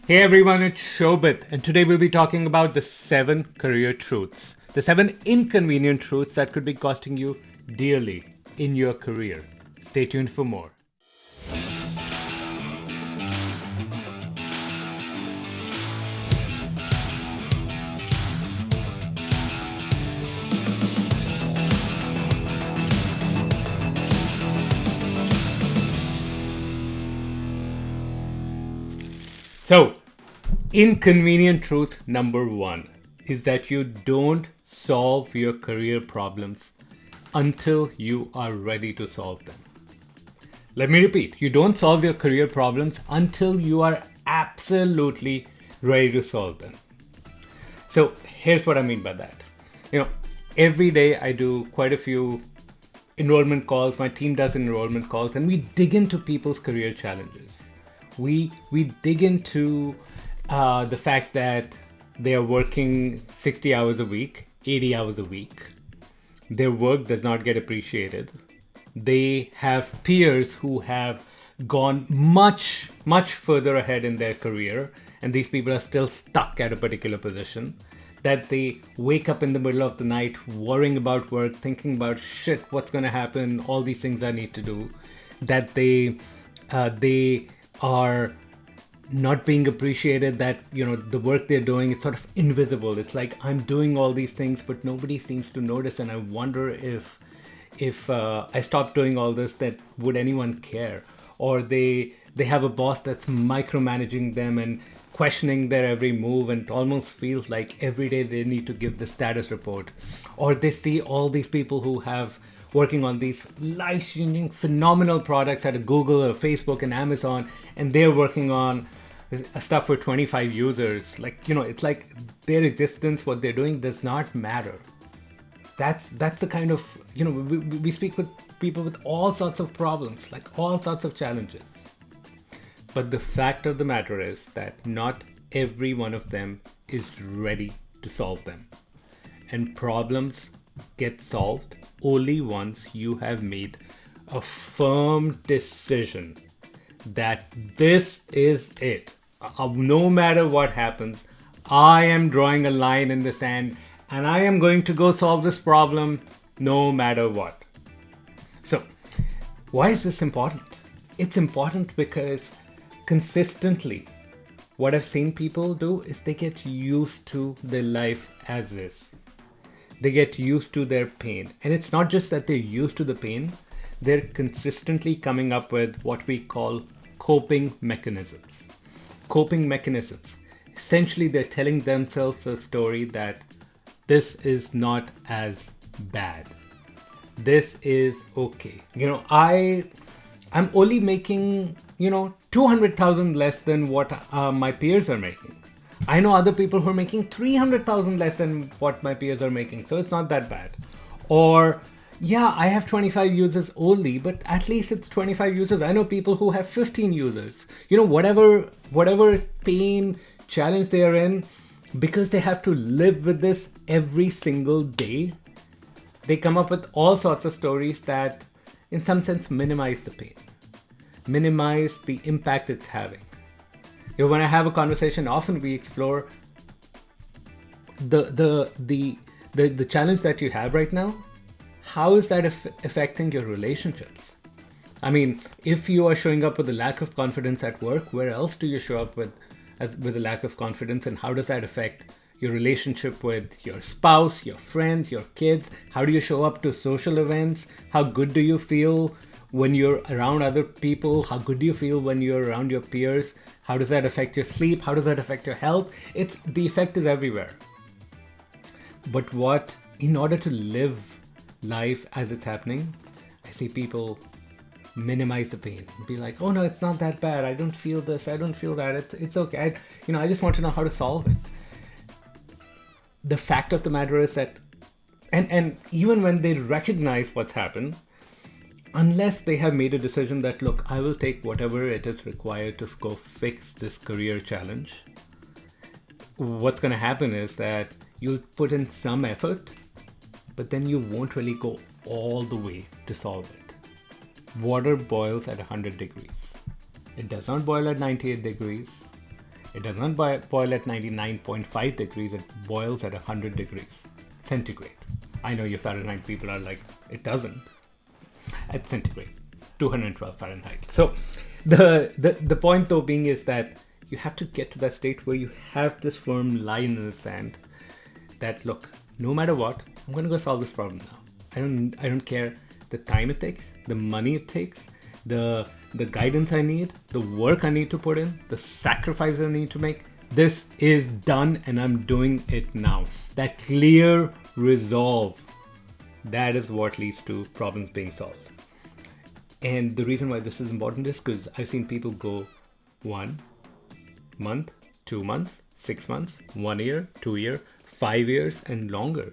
Hey everyone, it's Shobit, and today we'll be talking about the 7 career truths. The 7 inconvenient truths that could be costing you dearly in your career. Stay tuned for more. So, inconvenient truth number 1 is that you don't solve your career problems until you are ready to solve them. Let me repeat, you don't solve your career problems until you are absolutely ready to solve them. So, here's what I mean by that. Every day I do quite a few enrollment calls. My team does enrollment calls, and we dig into people's career challenges. We dig into the fact that they are working 60 hours a week, 80 hours a week. Their work does not get appreciated. They have peers who have gone much, much further ahead in their career, and these people are still stuck at a particular position. That they wake up in the middle of the night worrying about work, thinking about shit, what's going to happen, all these things I need to do. That they are not being appreciated, that the work they're doing, it's sort of invisible. It's like, I'm doing all these things but nobody seems to notice, and I wonder if I stopped doing all this, that would anyone care? Or they have a boss that's micromanaging them and questioning their every move, and it almost feels like every day they need to give the status report. Or they see all these people who have working on these life-changing, phenomenal products at a Google or Facebook and Amazon, and they're working on stuff for 25 users. It's like their existence, what they're doing, does not matter. That's the kind of, we speak with people with all sorts of problems, like all sorts of challenges. But the fact of the matter is that not every one of them is ready to solve them. And problems get solved only once you have made a firm decision that this is it. No matter what happens, I am drawing a line in the sand and I am going to go solve this problem no matter what. So, why is this important? It's important because consistently, what I've seen people do is they get used to their life as is. They get used to their pain. And it's not just that they're used to the pain, they're consistently coming up with what we call coping mechanisms. Coping mechanisms. Essentially, they're telling themselves a story that this is not as bad. This is okay. I'm only making, 200,000 less than what my peers are making. I know other people who are making 300,000 less than what my peers are making, so it's not that bad. Or, yeah, I have 25 users only, but at least it's 25 users. I know people who have 15 users. Whatever pain, challenge they are in, because they have to live with this every single day, they come up with all sorts of stories that, in some sense, minimize the pain, minimize the impact it's having. When I have a conversation, often we explore the challenge that you have right now. How is that affecting your relationships? I mean, if you are showing up with a lack of confidence at work, where else do you show up with a lack of confidence, and how does that affect your relationship with your spouse, your friends, your kids? How do you show up to social events? How good do you feel when you're around other people? How good do you feel when you're around your peers? How does that affect your sleep? How does that affect your health? The effect is everywhere. But in order to live life as it's happening, I see people minimize the pain. Be like, oh no, it's not that bad. I don't feel this. I don't feel that. It's okay. I just want to know how to solve it. The fact of the matter is that, and even when they recognize what's happened, unless they have made a decision that, look, I will take whatever it is required to go fix this career challenge, what's going to happen is that you'll put in some effort, but then you won't really go all the way to solve it. Water boils at 100 degrees. It does not boil at 98 degrees. It does not boil at 99.5 degrees, it boils at 100 degrees centigrade. I know your Fahrenheit people are like, it doesn't. At centigrade, 212 Fahrenheit. So the point though being is that you have to get to that state where you have this firm line in the sand that, look, no matter what, I'm going to go solve this problem now. I don't care the time it takes, the money it takes, the guidance I need, the work I need to put in, the sacrifice I need to make. This is done and I'm doing it now. That clear resolve, that is what leads to problems being solved. And the reason why this is important is because I've seen people go 1 month, 2 months, 6 months, 1 year, 2 year, 5 years and longer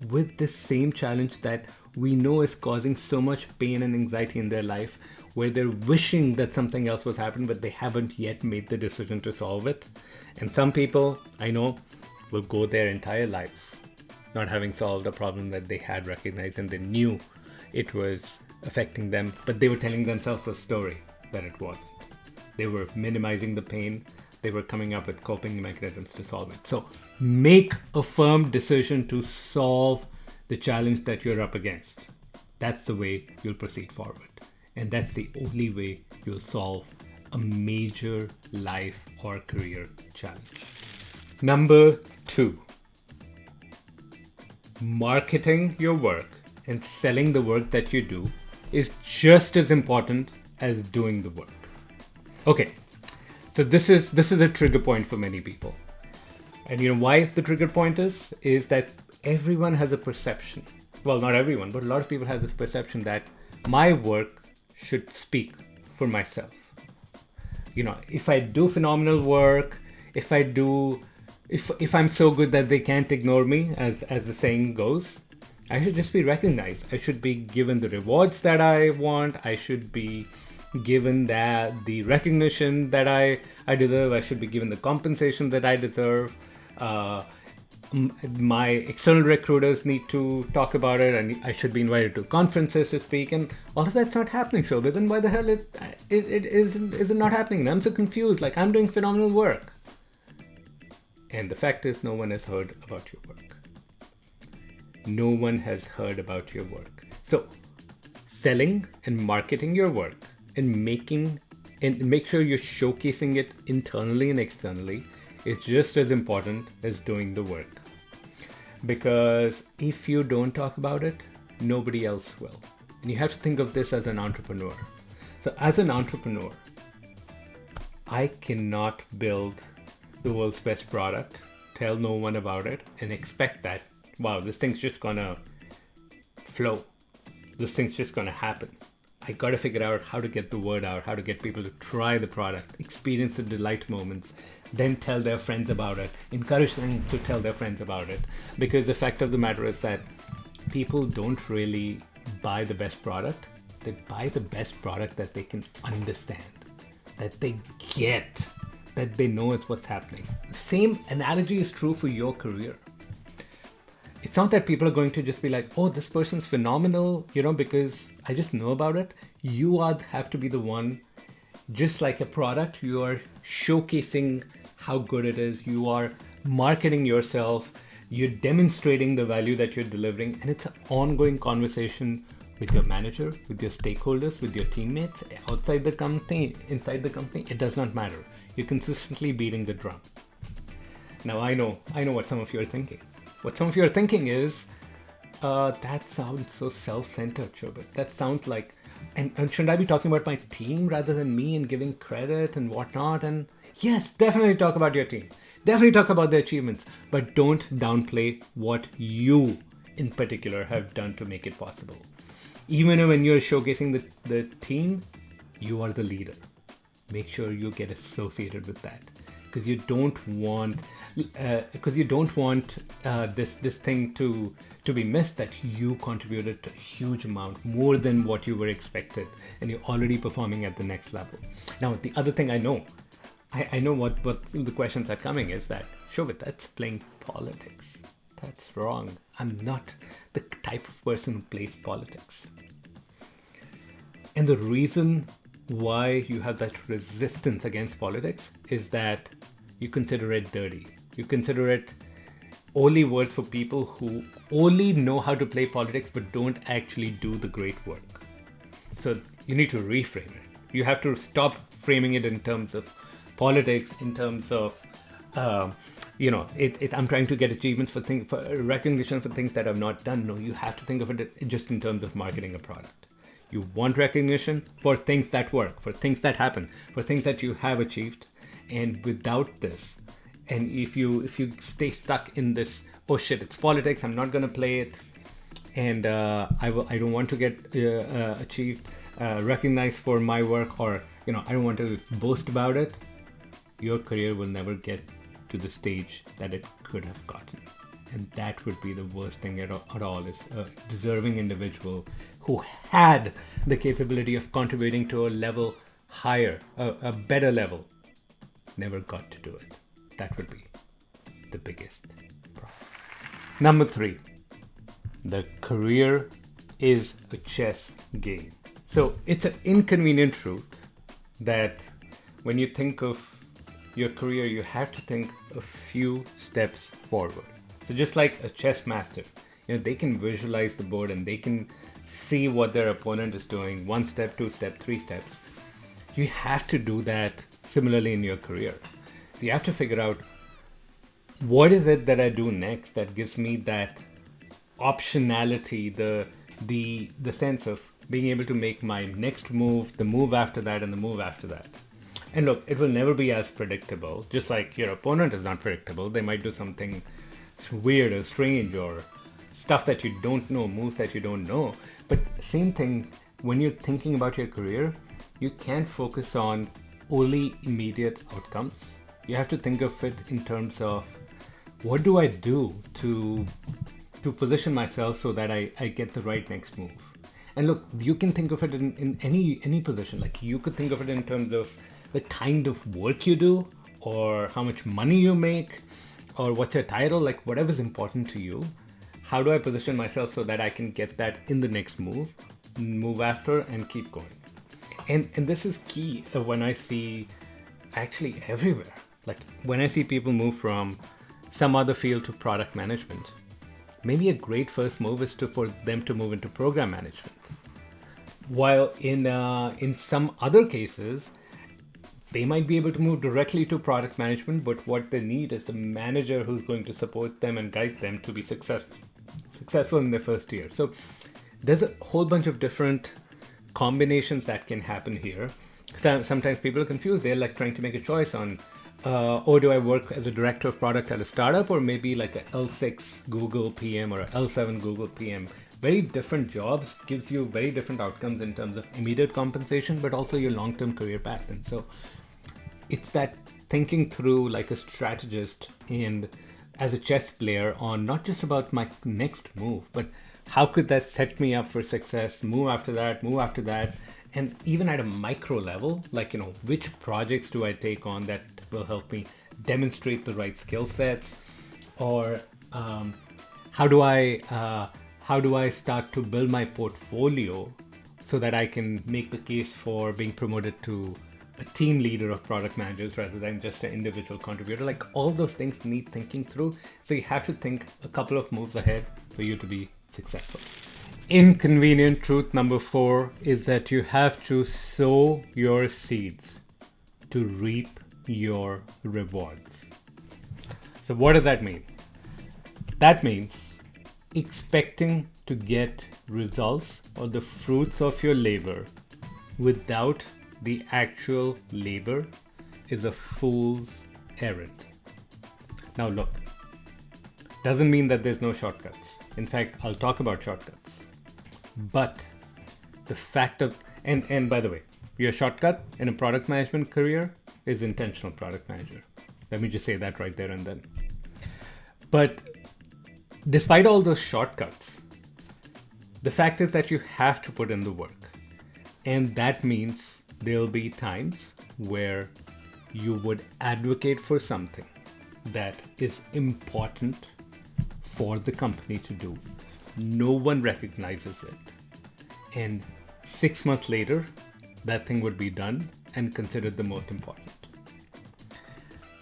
with this same challenge that we know is causing so much pain and anxiety in their life, where they're wishing that something else was happening, but they haven't yet made the decision to solve it. And some people I know will go their entire lives not having solved a problem that they had recognized and they knew it was affecting them, but they were telling themselves a story that it wasn't. They were minimizing the pain. They were coming up with coping mechanisms to solve it. So make a firm decision to solve the challenge that you're up against. That's the way you'll proceed forward. And that's the only way you'll solve a major life or career challenge. Number 2, marketing your work and selling the work that you do is just as important as doing the work. Okay, so this is a trigger point for many people. And you know why the trigger point is that everyone has a perception. Well, not everyone, but a lot of people have this perception that my work should speak for myself. You know, if I do phenomenal work, if I'm so good that they can't ignore me, as the saying goes, I should just be recognized. I should be given the rewards that I want. I should be given the recognition that I deserve. I should be given the compensation that I deserve. My external recruiters need to talk about it, and I should be invited to conferences to speak. And all of that's not happening, Shobit. Then why the hell it isn't not happening? And I'm so confused. Like, I'm doing phenomenal work. And the fact is, no one has heard about your work. No one has heard about your work. So selling and marketing your work and make sure you're showcasing it internally and externally is just as important as doing the work. Because if you don't talk about it, nobody else will. And you have to think of this as an entrepreneur. So as an entrepreneur, I cannot build the world's best product, tell no one about it, and expect that, wow, this thing's just gonna flow. This thing's just gonna happen. I gotta figure out how to get the word out, how to get people to try the product, experience the delight moments, then tell their friends about it, encourage them to tell their friends about it. Because the fact of the matter is that people don't really buy the best product. They buy the best product that they can understand, that they get, that they know it's what's happening. The same analogy is true for your career. It's not that people are going to just be like, oh, this person's phenomenal, because I just know about it. You have to be the one, just like a product, you are showcasing how good it is. You are marketing yourself. You're demonstrating the value that you're delivering. And it's an ongoing conversation with your manager, with your stakeholders, with your teammates, outside the company, inside the company. It does not matter. You're consistently beating the drum. Now, I know what some of you are thinking. What some of you are thinking is, that sounds so self-centered, Shobit. That sounds like, and shouldn't I be talking about my team rather than me and giving credit and whatnot? And yes, definitely talk about your team. Definitely talk about their achievements, but don't downplay what you in particular have done to make it possible. Even when you're showcasing the team, you are the leader. Make sure you get associated with that. Because you don't want this thing to be missed, that you contributed a huge amount, more than what you were expected, and you're already performing at the next level. Now, the other thing I know what the questions are coming is that, Shobit, that's playing politics. That's wrong. I'm not the type of person who plays politics. And the reason why you have that resistance against politics is that you consider it dirty. You consider it only words for people who only know how to play politics but don't actually do the great work. So you need to reframe it. You have to stop framing it in terms of politics, in terms of, I'm trying to get achievements for recognition for things that I've not done. No, you have to think of it just in terms of marketing a product. You want recognition for things that work, for things that happen, for things that you have achieved. And without this, and if you stay stuck in this, oh shit, it's politics, I'm not going to play it, and I don't want to get achieved, recognized for my work, or I don't want to boast about it, your career will never get to the stage that it could have gotten. And that would be the worst thing at all, is a deserving individual who had the capability of contributing to a level higher, a better level, never got to do it. That would be the biggest problem. Number 3, the career is a chess game. So it's an inconvenient truth that when you think of your career, you have to think a few steps forward. So just like a chess master, they can visualize the board and they can see what their opponent is doing, 1 step, 2 step, 3 steps. You have to do that similarly in your career. So you have to figure out, what is it that I do next that gives me that optionality, the sense of being able to make my next move, the move after that, and the move after that. And look, it will never be as predictable. Just like your opponent is not predictable. They might do something weird or strange, or stuff that you don't know, moves that you don't know. But same thing, when you're thinking about your career, you can't focus on only immediate outcomes. You have to think of it in terms of, what do I do to position myself so that I get the right next move? And look, you can think of it in any position. Like, you could think of it in terms of the kind of work you do, or how much money you make, or what's your title, like whatever's important to you. How do I position myself so that I can get that in the next move after, and keep going? And this is key when I see, actually everywhere. Like, when I see people move from some other field to product management, maybe a great first move is for them to move into program management. While in some other cases, they might be able to move directly to product management, but what they need is a manager who's going to support them and guide them to be successful in their first year. So there's a whole bunch of different combinations that can happen here. Sometimes people are confused. They're like trying to make a choice on, do I work as a director of product at a startup, or maybe like a L6 Google PM or a L7 Google PM. Very different jobs, gives you very different outcomes in terms of immediate compensation, but also your long-term career path. And so it's that thinking through like a strategist and as a chess player on not just about my next move, but how could that set me up for success, move after that. And even at a micro level, like, which projects do I take on that will help me demonstrate the right skill sets, or how do I start to build my portfolio so that I can make the case for being promoted to a team leader of product managers rather than just an individual contributor. Like, all those things need thinking through. So you have to think a couple of moves ahead for you to be successful. Inconvenient truth number 4 is that you have to sow your seeds to reap your rewards. So what does that mean? That means expecting to get results or the fruits of your labor without the actual labor is a fool's errand. Now look, doesn't mean that there's no shortcuts. In fact, I'll talk about shortcuts. But the fact of, and by the way, your shortcut in a product management career is intentional product manager. Let me just say that right there and then. But despite all those shortcuts, the fact is that you have to put in the work. And that means there'll be times where you would advocate for something that is important for the company to do. No one recognizes it. And 6 months later, that thing would be done and considered the most important.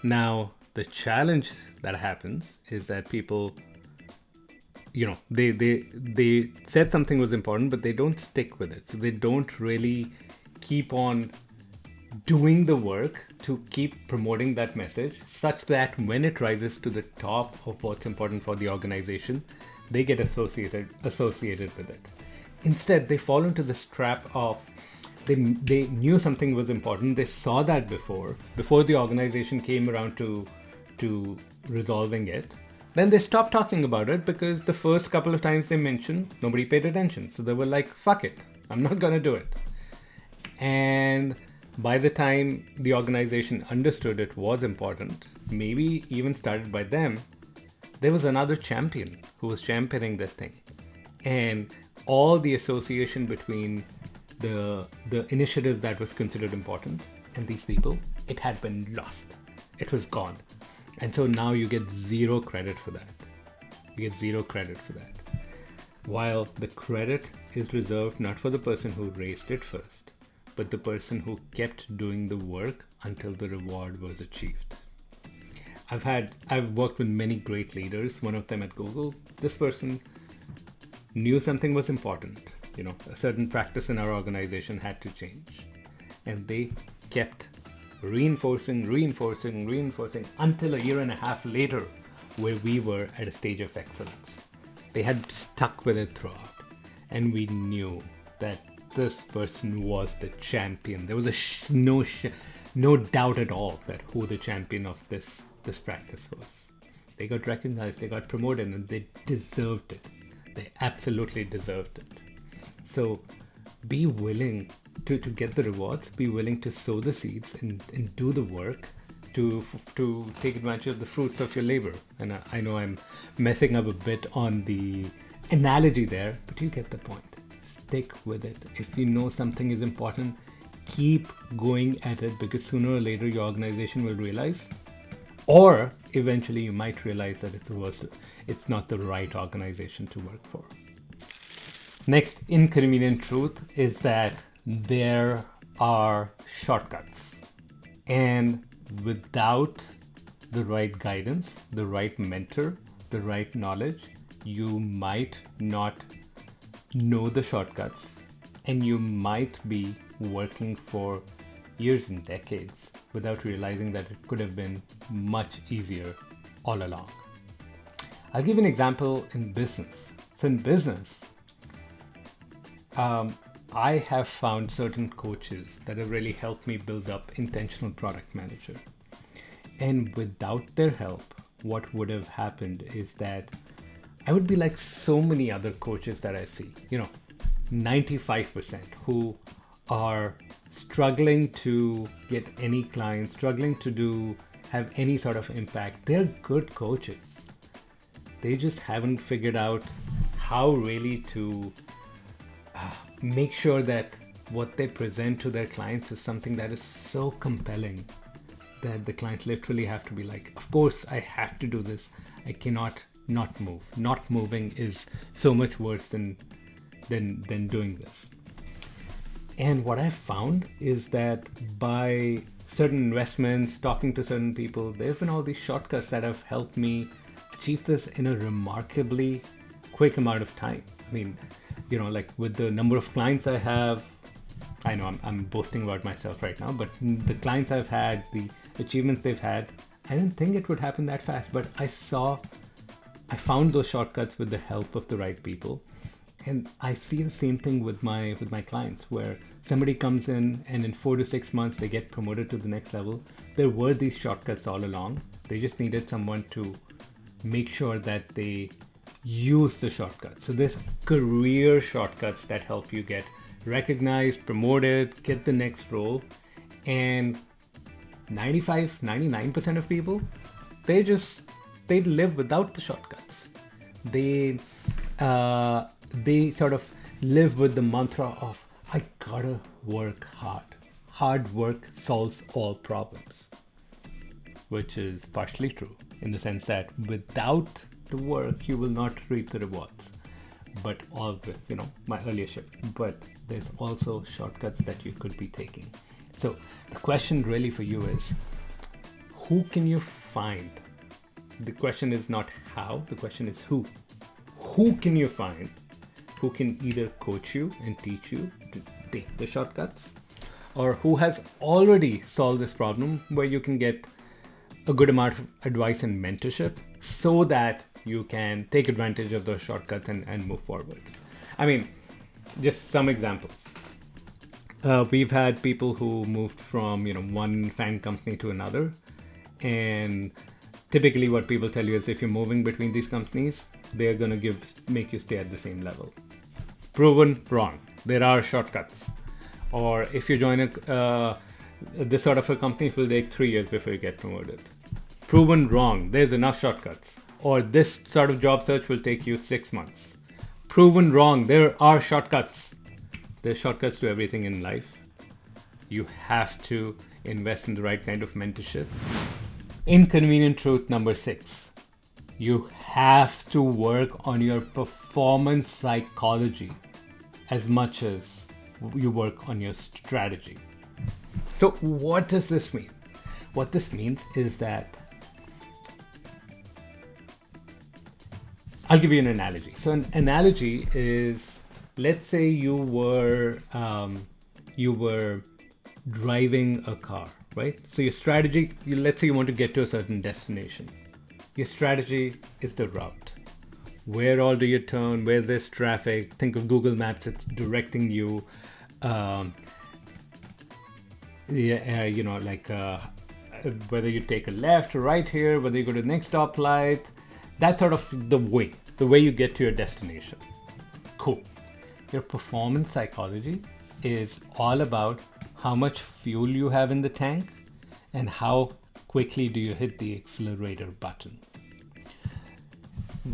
Now, the challenge that happens is that people, they said something was important, but they don't stick with it. So they don't really keep on doing the work to keep promoting that message, such that when it rises to the top of what's important for the organization, they get associated with it. Instead, they fall into this trap of they knew something was important. They saw that before the organization came around to resolving it. Then they stopped talking about it because the first couple of times they mentioned, nobody paid attention. So they were like, fuck it, I'm not gonna do it. And by the time the organization understood it was important, maybe even started by them, there was another champion who was championing this thing. And all the association between the initiative that was considered important and these people, it had been lost. It was gone. And so now you get zero credit for that. While the credit is reserved not for the person who raised it first, but the person who kept doing the work until the reward was achieved. I've worked with many great leaders, one of them at Google. This person knew something was important. A certain practice in our organization had to change. And they kept reinforcing until a year and a half later, where we were at a stage of excellence. They had stuck with it throughout. And we knew that this person was the champion. There was no doubt at all that who the champion of this practice was. They got recognized, they got promoted, and they deserved it. They absolutely deserved it. So be willing to get the rewards, be willing to sow the seeds and do the work to take advantage of the fruits of your labor. And I know I'm messing up a bit on the analogy there, but you get the point. Stick with it. If you know something is important, keep going at it, because sooner or later your organization will realize, or eventually you might realize that it's not the right organization to work for. Next inconvenient truth is that there are shortcuts. And without the right guidance, the right mentor, the right knowledge, you might not know the shortcuts, and you might be working for years and decades without realizing that it could have been much easier all along. I'll give an example in business. So in business, I have found certain coaches that have really helped me build up intentional product manager. And without their help, what would have happened is that I would be like so many other coaches that I see, 95% who are struggling to get any clients, struggling to have any sort of impact. They're good coaches. They just haven't figured out how really to make sure that what they present to their clients is something that is so compelling that the clients literally have to be like, of course I have to do this. I cannot not move. Not moving is so much worse than doing this. And what I found is that by certain investments, talking to certain people, there have been all these shortcuts that have helped me achieve this in a remarkably quick amount of time. I mean, like with the number of clients I have, I know I'm boasting about myself right now, but the clients I've had, the achievements they've had, I didn't think it would happen that fast, but I found those shortcuts with the help of the right people. And I see the same thing with my clients, where somebody comes in and in 4 to 6 months they get promoted to the next level. There were these shortcuts all along. They just needed someone to make sure that they use the shortcuts. So there's career shortcuts that help you get recognized, promoted, get the next role. And 99% of people, they live without the shortcuts. They sort of live with the mantra of, I gotta work hard. Hard work solves all problems, which is partially true in the sense that without the work, you will not reap the rewards. But all the, my earlier shift, but there's also shortcuts that you could be taking. So the question really for you is, who can you find? The question is not how, the question is who. Who can you find who can either coach you and teach you to take the shortcuts, or who has already solved this problem where you can get a good amount of advice and mentorship so that you can take advantage of those shortcuts and move forward. I mean, just some examples. We've had people who moved from one fan company to another, and typically what people tell you is if you're moving between these companies, they're going to make you stay at the same level. Proven wrong. There are shortcuts. Or if you join this sort of a company, it will take 3 years before you get promoted. Proven wrong. There's enough shortcuts. Or this sort of job search will take you 6 months. Proven wrong. There are shortcuts. There's shortcuts to everything in life. You have to invest in the right kind of mentorship. Inconvenient truth number 6. You have to work on your performance psychology as much as you work on your strategy. So what does this mean? What this means is that I'll give you an analogy. So an analogy is, let's say you were driving a car, right? So your strategy, let's say you want to get to a certain destination. Your strategy is the route. Where all do you turn? Where there's traffic? Think of Google Maps. It's directing you. Whether you take a left or right here, whether you go to the next stoplight. That's sort of the way you get to your destination. Cool. Your performance psychology is all about how much fuel you have in the tank and how quickly do you hit the accelerator button.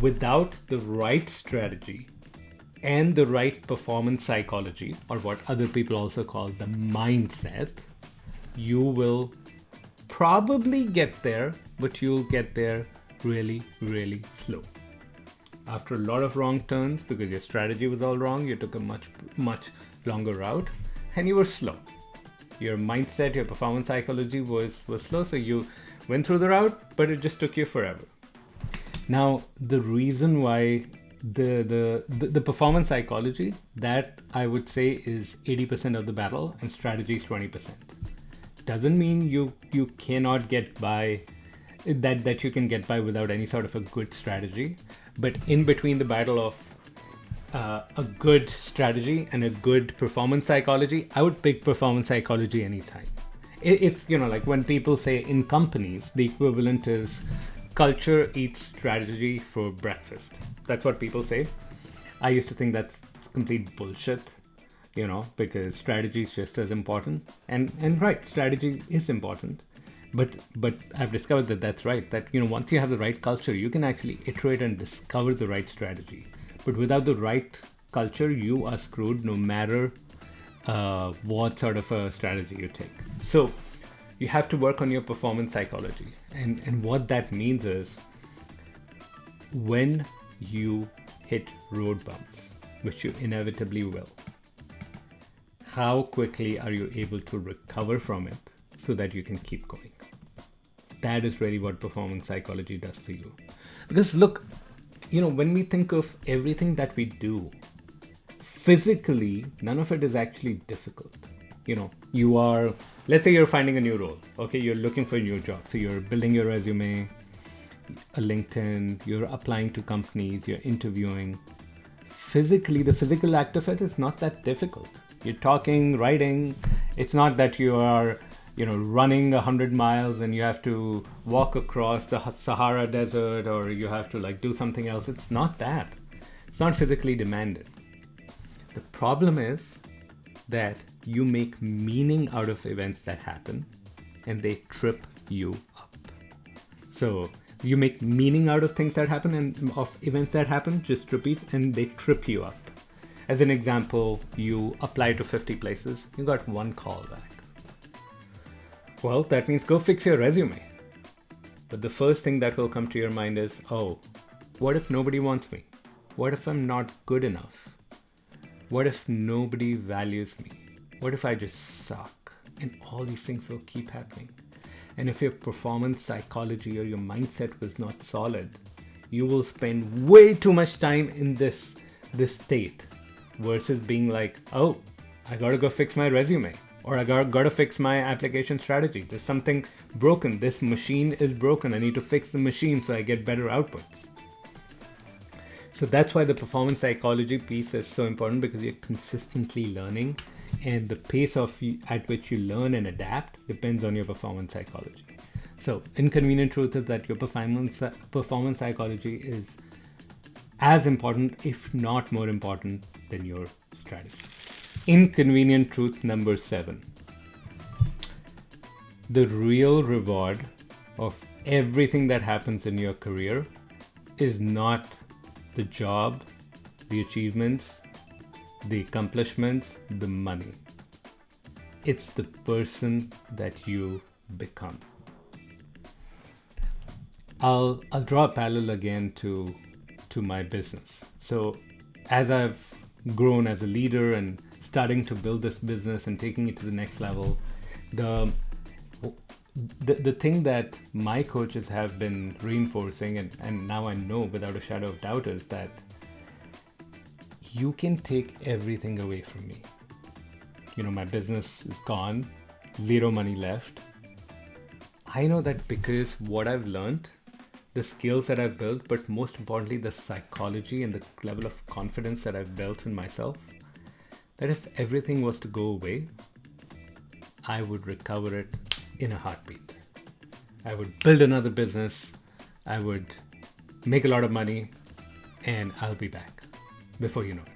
Without the right strategy and the right performance psychology, or what other people also call the mindset, you will probably get there, but you'll get there really, really slow. After a lot of wrong turns, because your strategy was all wrong, you took a much longer route and you were slow. Your mindset, your performance psychology was slow, so you went through the route, but it just took you forever. Now, the reason why the performance psychology, that I would say is 80% of the battle and strategy is 20%. Doesn't mean you cannot get by, that you can get by without any sort of a good strategy. But in between the battle of a good strategy and a good performance psychology, I would pick performance psychology anytime. It's, like when people say in companies, the equivalent is culture eats strategy for breakfast. That's what people say. I used to think that's complete bullshit, because strategy is just as important. And right, strategy is important. But I've discovered that that's right. That, once you have the right culture, you can actually iterate and discover the right strategy. But without the right culture, you are screwed no matter what sort of a strategy you take. So you have to work on your performance psychology. And what that means is when you hit road bumps, which you inevitably will, how quickly are you able to recover from it so that you can keep going? That is really what performance psychology does for you. Because look, when we think of everything that we do, physically, none of it is actually difficult. Let's say you're finding a new role. Okay, you're looking for a new job. So you're building your resume, a LinkedIn, you're applying to companies, you're interviewing. Physically, the physical act of it is not that difficult. You're talking, writing. It's not that you are running 100 miles and you have to walk across the Sahara Desert, or you have to do something else. It's not that. It's not physically demanded. The problem is that you make meaning out of events that happen and they trip you up. So you make meaning out of things that happen and of events that happen, just repeat, and they trip you up. As an example, you apply to 50 places, you got one call back. Well, that means go fix your resume. But the first thing that will come to your mind is, oh, what if nobody wants me? What if I'm not good enough? What if nobody values me? What if I just suck? And all these things will keep happening. And if your performance psychology or your mindset was not solid, you will spend way too much time in this state versus being like, oh, I gotta go fix my resume, or I gotta fix my application strategy. There's something broken. This machine is broken. I need to fix the machine so I get better outputs. So that's why the performance psychology piece is so important, because you're consistently learning, and the pace at which you learn and adapt depends on your performance psychology. So inconvenient truth is that your performance psychology is as important, if not more important, than your strategy. Inconvenient truth number 7. The real reward of everything that happens in your career is not the job, the achievements, the accomplishments, the money. It's the person that you become. I'll draw a parallel again to my business. So as I've grown as a leader and starting to build this business and taking it to the next level, the thing that my coaches have been reinforcing, and now I know without a shadow of doubt, is that you can take everything away from me. My business is gone, zero money left. I know that because what I've learned, the skills that I've built, but most importantly, the psychology and the level of confidence that I've built in myself, that if everything was to go away, I would recover it in a heartbeat. I would build another business, I would make a lot of money, and I'll be back before you know it.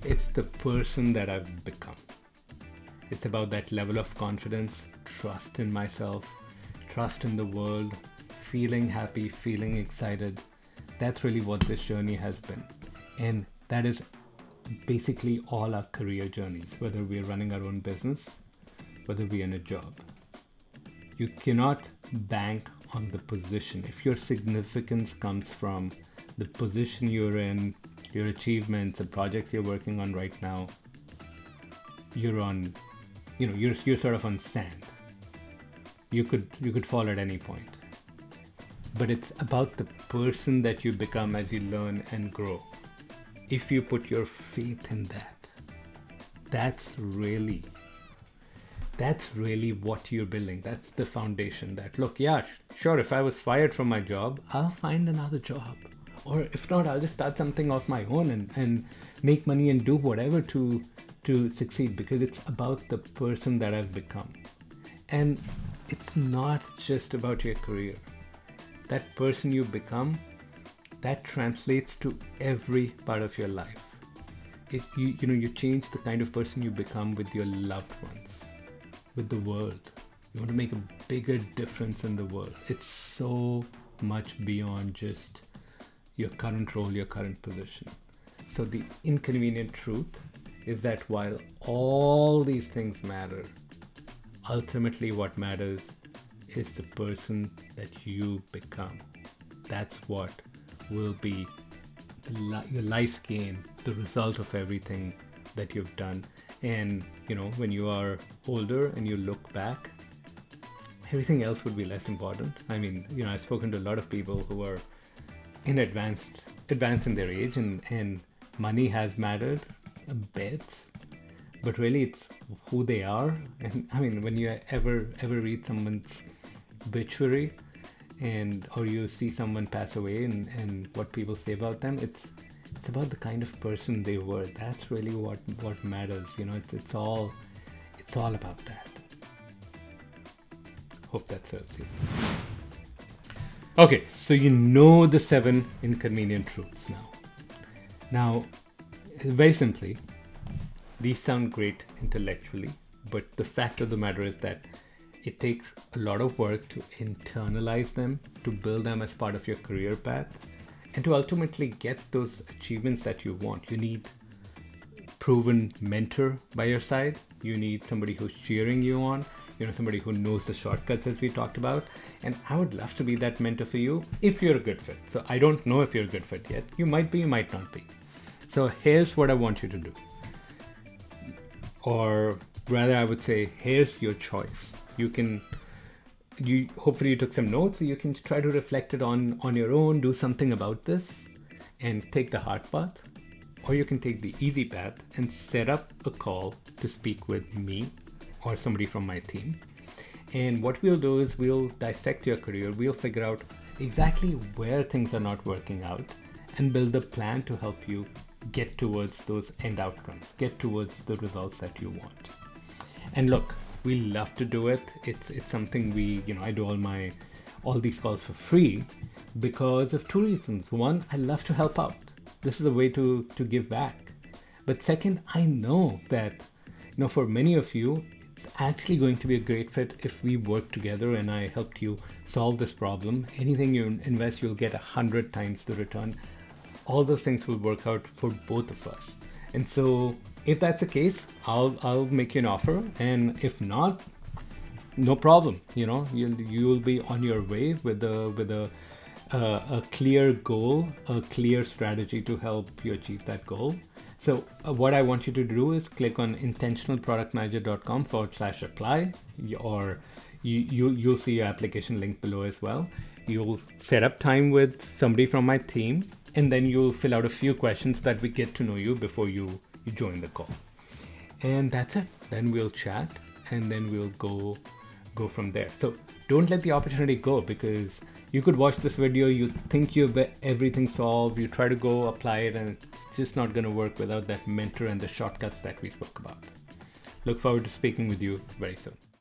It's the person that I've become. It's about that level of confidence, trust in myself, trust in the world, feeling happy, feeling excited. That's really what this journey has been. And that is basically all our career journeys, whether we're running our own business, whether we're in a job. You cannot bank on the position. If your significance comes from the position you're in, your achievements, the projects you're working on right now, you're sort of on sand. You could fall at any point. But it's about the person that you become as you learn and grow. If you put your faith in that, that's really what you're building. That's the foundation. That, look, yeah, sure, if I was fired from my job, I'll find another job. Or if not, I'll just start something of my own and make money and do whatever to succeed, because it's about the person that I've become. And it's not just about your career. That person you become, that translates to every part of your life. You change the kind of person you become with your loved ones, with the world. You want to make a bigger difference in the world. It's so much beyond just your current role, your current position. So the inconvenient truth is that while all these things matter, ultimately what matters is the person that you become. That's what will be your life's gain, the result of everything that you've done. And when you are older and you look back, everything else would be less important. I mean, I've spoken to a lot of people who are in advanced in their age, and money has mattered a bit, but really it's who they are. And I mean, when you ever read someone's obituary or you see someone pass away and what people say about them, it's about the kind of person they were. That's really what matters. It's all about that. Hope that serves you. Okay, so the 7 inconvenient truths now. Now, very simply, these sound great intellectually, but the fact of the matter is that it takes a lot of work to internalize them, to build them as part of your career path, and to ultimately get those achievements that you want. You need a proven mentor by your side. You need somebody who's cheering you on. Somebody who knows the shortcuts, as we talked about. And I would love to be that mentor for you if you're a good fit. So I don't know if you're a good fit yet. You might be, you might not be. So here's what I want you to do. Or rather, I would say, here's your choice. You can you hopefully you took some notes, so you can try to reflect it on your own, do something about this, and take the hard path. Or you can take the easy path and set up a call to speak with me or somebody from my team. And what we'll do is we'll dissect your career. We'll figure out exactly where things are not working out and build a plan to help you get towards those end outcomes, get towards the results that you want. And look, we love to do it. It's something I do all these calls for free because of two reasons. One, I love to help out. This is a way to give back. But second, I know that for many of you, it's actually going to be a great fit if we work together and I helped you solve this problem. Anything you invest, you'll get 100 times the return. All those things will work out for both of us. And so if that's the case, I'll make you an offer. And if not, no problem. You'll be on your way with a clear goal, a clear strategy to help you achieve that goal. So what I want you to do is click on intentionalproductmanager.com/apply, or you'll see your application link below as well. You'll set up time with somebody from my team, and then you'll fill out a few questions that we get to know you before you join the call. And that's it. Then we'll chat, and then we'll go from there. So don't let the opportunity go, because you could watch this video, you think you've everything solved, you try to go apply it, and it's just not going to work without that mentor and the shortcuts that we spoke about. Look forward to speaking with you very soon.